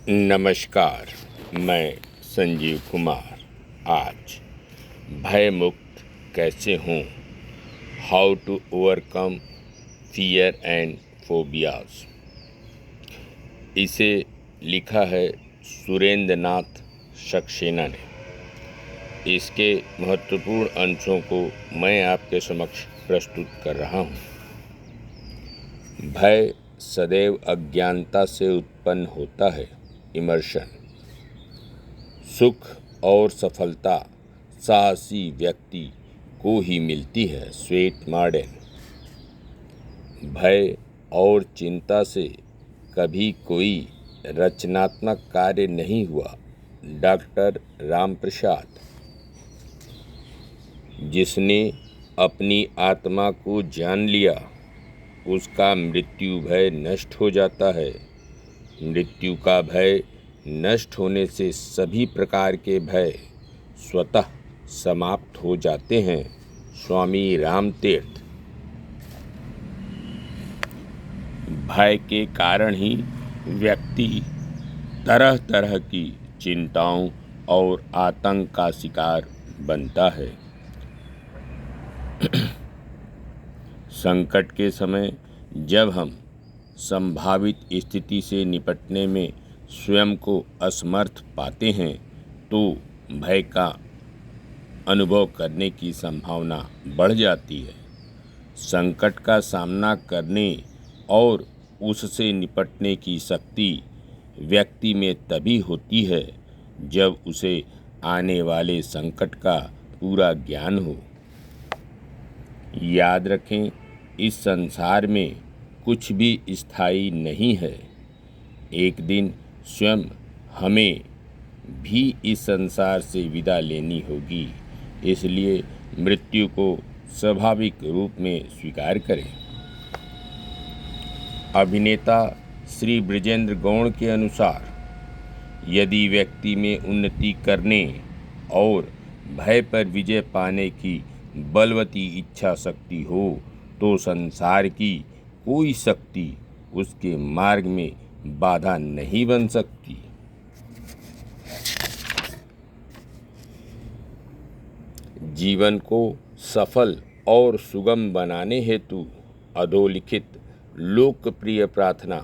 नमस्कार। मैं संजीव कुमार आज भय मुक्त कैसे हूँ, how to overcome fear and phobias. इसे लिखा है सुरेंद्र नाथ सक्सेना ने। इसके महत्वपूर्ण अंशों को मैं आपके समक्ष प्रस्तुत कर रहा हूँ। भय सदैव अज्ञानता से उत्पन्न होता है। इमर्शन। सुख और सफलता साहसी व्यक्ति को ही मिलती है। Sweat Marden. भय और चिंता से कभी कोई रचनात्मक कार्य नहीं हुआ। डॉक्टर रामप्रसाद। जिसने अपनी आत्मा को जान लिया उसका मृत्यु भय नष्ट हो जाता है। मृत्यु का भय नष्ट होने से सभी प्रकार के भय स्वतः समाप्त हो जाते हैं। स्वामी रामतीर्थ। भय के कारण ही व्यक्ति तरह तरह की चिंताओं और आतंक का शिकार बनता है। संकट के समय जब हम संभावित स्थिति से निपटने में स्वयं को असमर्थ पाते हैं तो भय का अनुभव करने की संभावना बढ़ जाती है। संकट का सामना करने और उससे निपटने की शक्ति व्यक्ति में तभी होती है जब उसे आने वाले संकट का पूरा ज्ञान हो। याद रखें, इस संसार में कुछ भी स्थायी नहीं है। एक दिन स्वयं हमें भी इस संसार से विदा लेनी होगी। इसलिए मृत्यु को स्वाभाविक रूप में स्वीकार करें। अभिनेता श्री बृजेंद्र गौड़ के अनुसार यदि व्यक्ति में उन्नति करने और भय पर विजय पाने की बलवती इच्छा शक्ति हो तो संसार की कोई शक्ति उसके मार्ग में बाधा नहीं बन सकती। जीवन को सफल और सुगम बनाने हेतु अधोलिखित लोकप्रिय प्रार्थना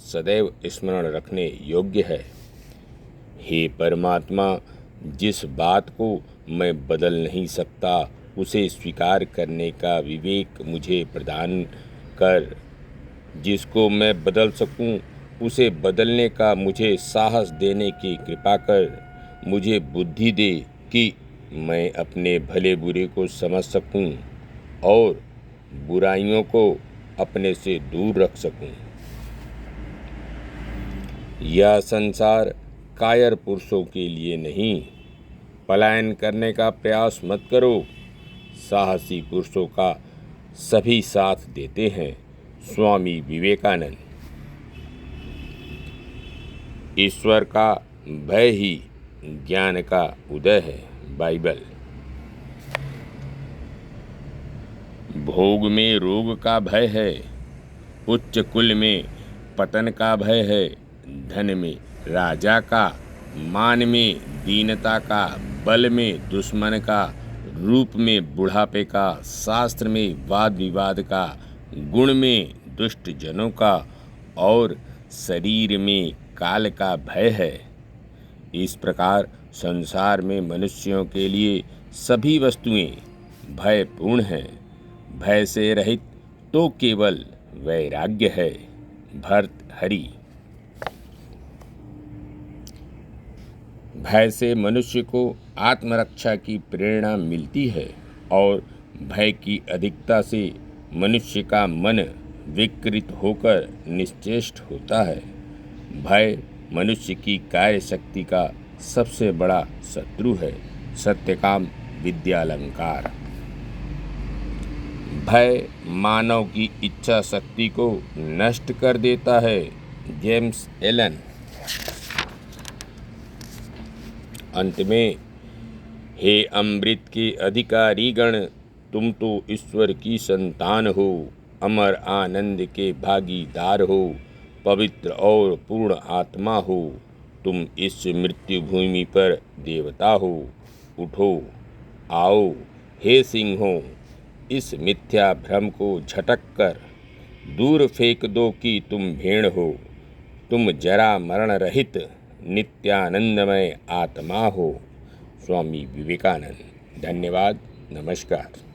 सदैव स्मरण रखने योग्य है। हे परमात्मा, जिस बात को मैं बदल नहीं सकता उसे स्वीकार करने का विवेक मुझे प्रदान कर। जिसको मैं बदल सकूं उसे बदलने का मुझे साहस देने की कृपा कर। मुझे बुद्धि दे कि मैं अपने भले बुरे को समझ सकूं और बुराइयों को अपने से दूर रख सकूं। यह संसार कायर पुरुषों के लिए नहीं। पलायन करने का प्रयास मत करो। साहसी पुरुषों का सभी साथ देते हैं। स्वामी विवेकानंद। ईश्वर का भय ही ज्ञान का उदय है। बाइबल। भोग में रोग का भय है। उच्च कुल में पतन का भय है। धन में राजा का, मान में दीनता का, बल में दुश्मन का, रूप में बुढ़ापे का, शास्त्र में वाद विवाद का, गुण में दुष्ट जनों का और शरीर में काल का भय है। इस प्रकार संसार में मनुष्यों के लिए सभी वस्तुएं भयपूर्ण हैं। भय से रहित तो केवल वैराग्य है। भर्तृहरि। भय से मनुष्य को आत्मरक्षा की प्रेरणा मिलती है और भय की अधिकता से मनुष्य का मन विकृत होकर निश्चेष्ट होता है। भय मनुष्य की कार्य शक्ति का सबसे बड़ा शत्रु है। सत्यकाम विद्यालंकार। भय मानव की इच्छा शक्ति को नष्ट कर देता है। James Allen. अंत में, हे अमृत के अधिकारी गण, तुम तो ईश्वर की संतान हो, अमर आनंद के भागीदार हो, पवित्र और पूर्ण आत्मा हो, तुम इस मृत्यु भूमि पर देवता हो। उठो, आओ, हे सिंहों, इस मिथ्या भ्रम को झटक कर दूर फेंक दो कि तुम भेड़ हो। तुम जरा मरण रहित नित्यानंदमय आत्मा हो। स्वामी विवेकानंद। धन्यवाद। नमस्कार।